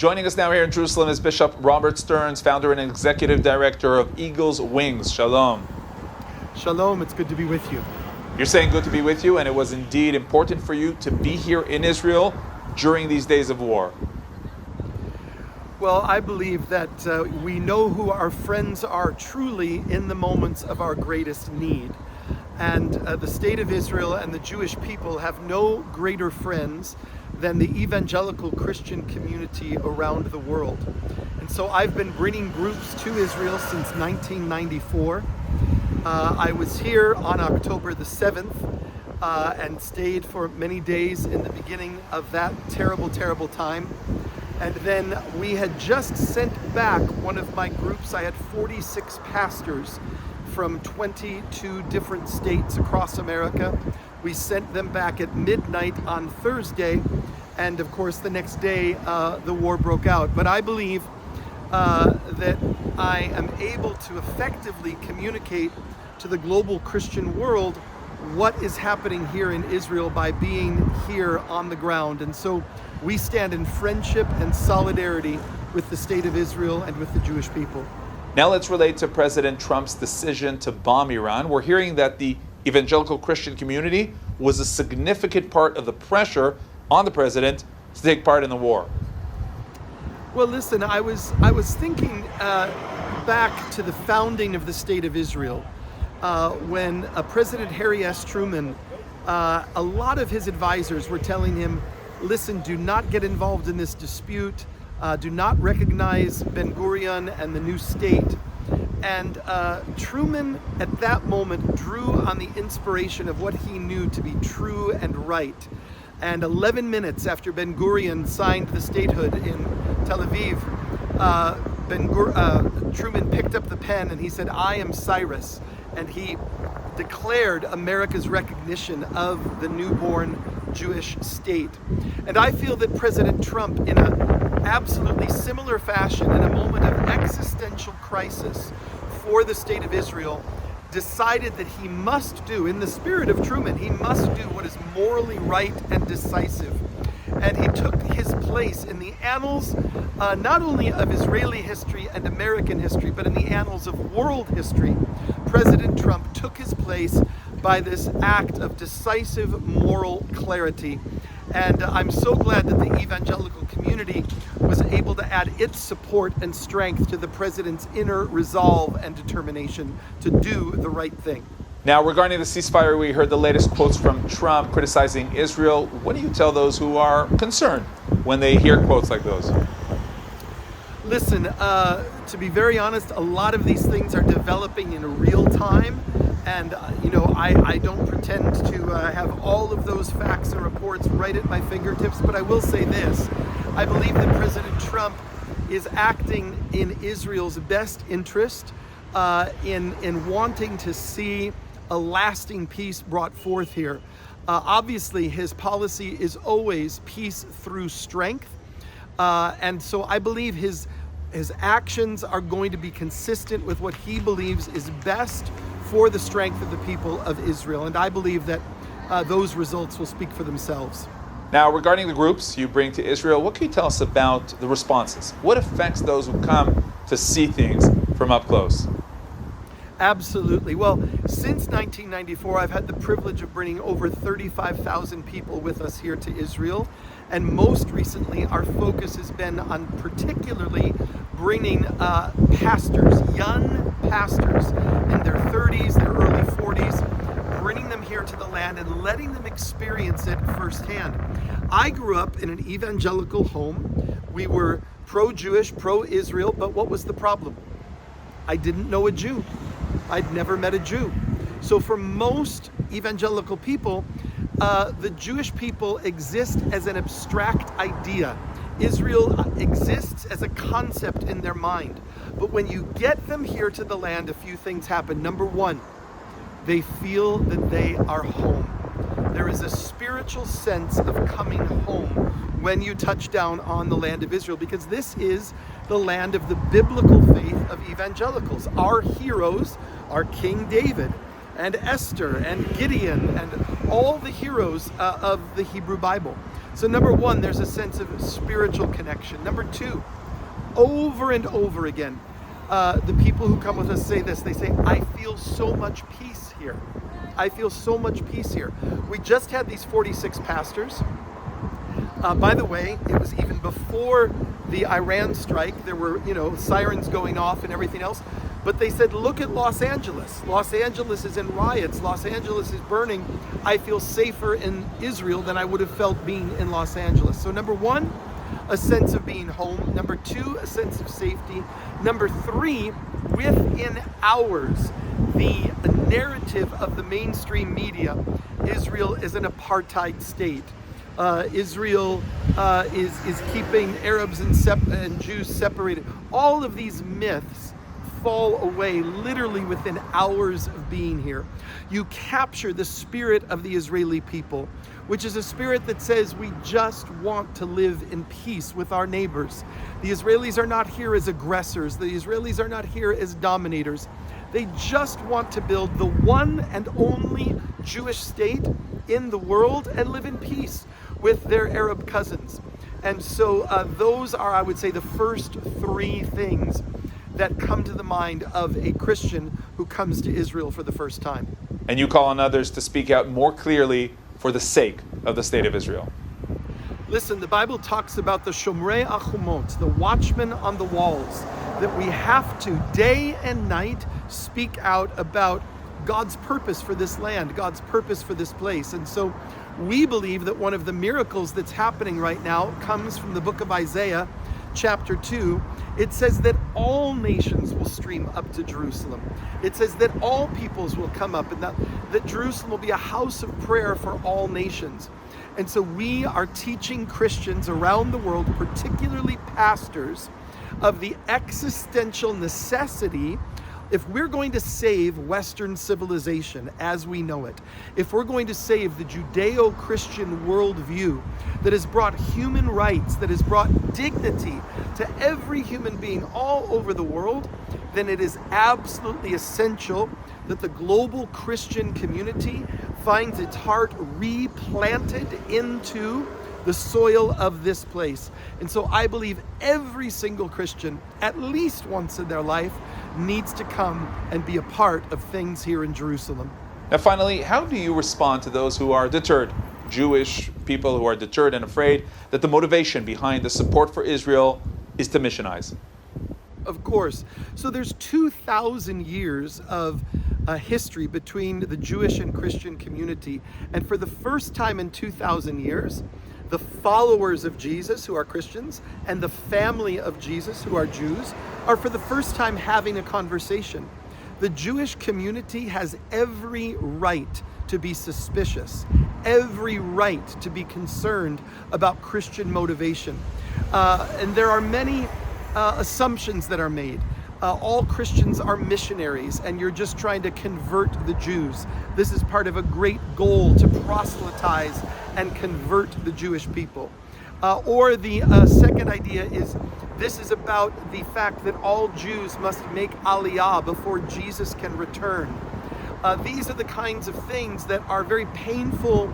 Joining us now here in Jerusalem is Bishop Robert Stearns, founder and executive director of Eagle's Wings. Shalom. Shalom, it's good to be with you. You're saying good to be with you, and it was indeed important for you to be here in Israel during these days of war. Well, I believe that we know who our friends are truly in the moments of our greatest need. And the state of Israel and the Jewish people have no greater friends than the evangelical Christian community around the world. And so I've been bringing groups to Israel since 1994. I was here on October the 7th and stayed for many days in the beginning of that terrible, terrible time. And then we had just sent back one of my groups. I had 46 pastors from 22 different states across America. We sent them back at midnight on Thursday, and of course the next day the war broke out. But I believe that I am able to effectively communicate to the global Christian world what is happening here in Israel by being here on the ground. And so we stand in friendship and solidarity with the state of Israel and with the Jewish people. Now let's relate to President Trump's decision to bomb Iran. We're hearing that the evangelical Christian community was a significant part of the pressure on the president to take part in the war. Well, listen, I was thinking back to the founding of the state of Israel. When President Harry S. Truman, a lot of his advisors were telling him, listen, do not get involved in this dispute. Do not recognize Ben Gurion and the new state. And Truman, at that moment, drew on the inspiration of what he knew to be true and right. And 11 minutes after Ben Gurion signed the statehood in Tel Aviv, Truman picked up the pen and he said, "I am Cyrus." And he declared America's recognition of the newborn Jewish state. And I feel that President Trump, in an absolutely similar fashion, in a moment of existential crisis for the state of Israel, decided that he must do, in the spirit of Truman, he must do what is morally right and decisive. And he took his place in the annals, not only of Israeli history and American history, but in the annals of world history. President Trump took his place by this act of decisive moral clarity. And I'm so glad that the evangelical community was able to add its support and strength to the president's inner resolve and determination to do the right thing. Now, regarding the ceasefire, we heard the latest quotes from Trump criticizing Israel. What do you tell those who are concerned when they hear quotes like those? Listen, to be very honest, a lot of these things are developing in real time. And, I don't pretend to have all of those facts and reports right at my fingertips, but I will say this. I believe that President Trump is acting in Israel's best interest in wanting to see a lasting peace brought forth here. Obviously, his policy is always peace through strength. And so I believe his actions are going to be consistent with what he believes is best for the strength of the people of Israel. And I believe that those results will speak for themselves. Now, regarding the groups you bring to Israel, what can you tell us about the responses? What affects those who come to see things from up close? Absolutely. Well, since 1994, I've had the privilege of bringing over 35,000 people with us here to Israel. And most recently, our focus has been on particularly bringing pastors, young pastors in their 30s, their early 40s, bringing them here to the land and letting them experience it firsthand. I grew up in an evangelical home. We were pro-Jewish, pro-Israel, but what was the problem? I didn't know a Jew. I'd never met a Jew. So for most evangelical people, the Jewish people exist as an abstract idea. Israel exists as a concept in their mind. But when you get them here to the land, a few things happen. Number one, they feel that they are home. There is a spiritual sense of coming home when you touch down on the land of Israel, because this is the land of the biblical faith of evangelicals. Our heroes are King David and Esther and Gideon and all the heroes of the Hebrew Bible. So number one, there's a sense of spiritual connection. Number two, over and over again, the people who come with us say this. They say, I feel so much peace here. I feel so much peace here. We just had these 46 pastors. By the way, it was even before the Iran strike. There were, sirens going off and everything else. But they said, look at Los Angeles. Los Angeles is in riots. Los Angeles is burning. I feel safer in Israel than I would have felt being in Los Angeles. So number one, a sense of being home. Number two, a sense of safety. Number three, within hours, the narrative of the mainstream media, Israel is an apartheid state. Israel is keeping Arabs and Jews separated. All of these myths fall away literally within hours of being here. You capture the spirit of the Israeli people, which is a spirit that says we just want to live in peace with our neighbors. The Israelis are not here as aggressors. The Israelis are not here as dominators. They just want to build the one and only Jewish state in the world and live in peace with their Arab cousins. And so those are, I would say, the first three things that come to the mind of a Christian who comes to Israel for the first time. And you call on others to speak out more clearly for the sake of the state of Israel. Listen, the Bible talks about the Shomrei Achumot, the watchmen on the walls, that we have to, day and night, speak out about God's purpose for this land, God's purpose for this place. And so we believe that one of the miracles that's happening right now comes from the book of Isaiah, chapter 2. It says that all nations will stream up to Jerusalem. It says that all peoples will come up, and that Jerusalem will be a house of prayer for all nations. And so we are teaching Christians around the world, particularly pastors, of the existential necessity, if we're going to save Western civilization as we know it, if we're going to save the Judeo-Christian worldview that has brought human rights, that has brought dignity to every human being all over the world, then it is absolutely essential that the global Christian community finds its heart replanted into the soil of this place. And so I believe every single Christian, at least once in their life, needs to come and be a part of things here in Jerusalem. Now finally, how do you respond to those who are deterred, Jewish people who are deterred and afraid that the motivation behind the support for Israel is to missionize? Of course. So there's 2,000 years of history between the Jewish and Christian community. And for the first time in 2,000 years, the followers of Jesus, who are Christians, and the family of Jesus, who are Jews, are for the first time having a conversation. The Jewish community has every right to be suspicious, every right to be concerned about Christian motivation. And there are many assumptions that are made. All Christians are missionaries, and you're just trying to convert the Jews. This is part of a great goal to proselytize and convert the Jewish people. Or the second idea is this is about the fact that all Jews must make aliyah before Jesus can return. These are the kinds of things that are very painful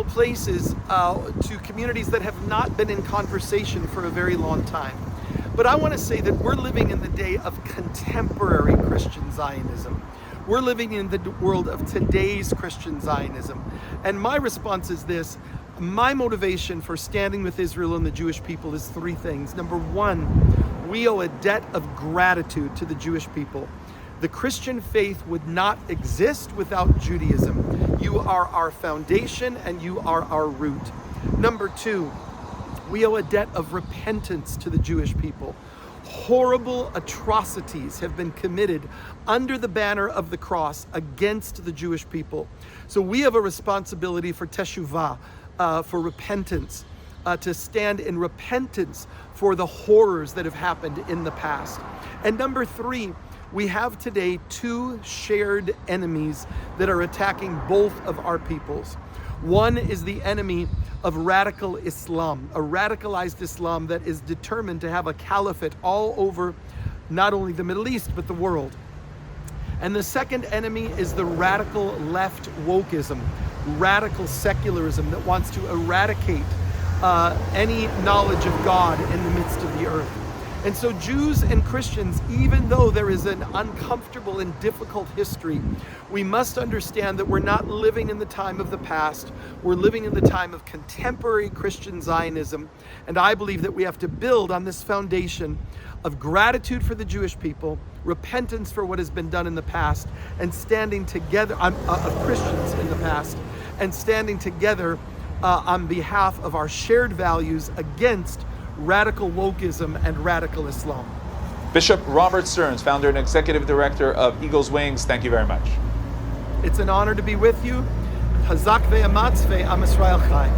places to communities that have not been in conversation for a very long time. But I want to say that we're living in the day of contemporary Christian Zionism. We're living in the world of today's Christian Zionism. And my response is this. My motivation for standing with Israel and the Jewish people is three things. Number one, we owe a debt of gratitude to the Jewish people. The Christian faith would not exist without Judaism. You are our foundation and you are our root. Number two, we owe a debt of repentance to the Jewish people. Horrible atrocities have been committed under the banner of the cross against the Jewish people. So we have a responsibility for teshuvah, for repentance, to stand in repentance for the horrors that have happened in the past. And number three, we have today two shared enemies that are attacking both of our peoples. One is the enemy of radical Islam, a radicalized Islam that is determined to have a caliphate all over not only the Middle East, but the world. And the second enemy is the radical left wokeism, radical secularism that wants to eradicate any knowledge of God in the midst of the earth. And so Jews and Christians, even though there is an uncomfortable and difficult history, we must understand that we're not living in the time of the past. We're living in the time of contemporary Christian Zionism. And I believe that we have to build on this foundation of gratitude for the Jewish people, repentance for what has been done in the past, and standing together, of Christians in the past, and standing together on behalf of our shared values against radical wokeism and radical Islam. Bishop Robert Stearns, founder and executive director of Eagle's Wings, thank you very much. It's an honor to be with you. Hazak ve'amatz ve'am Yisrael chai.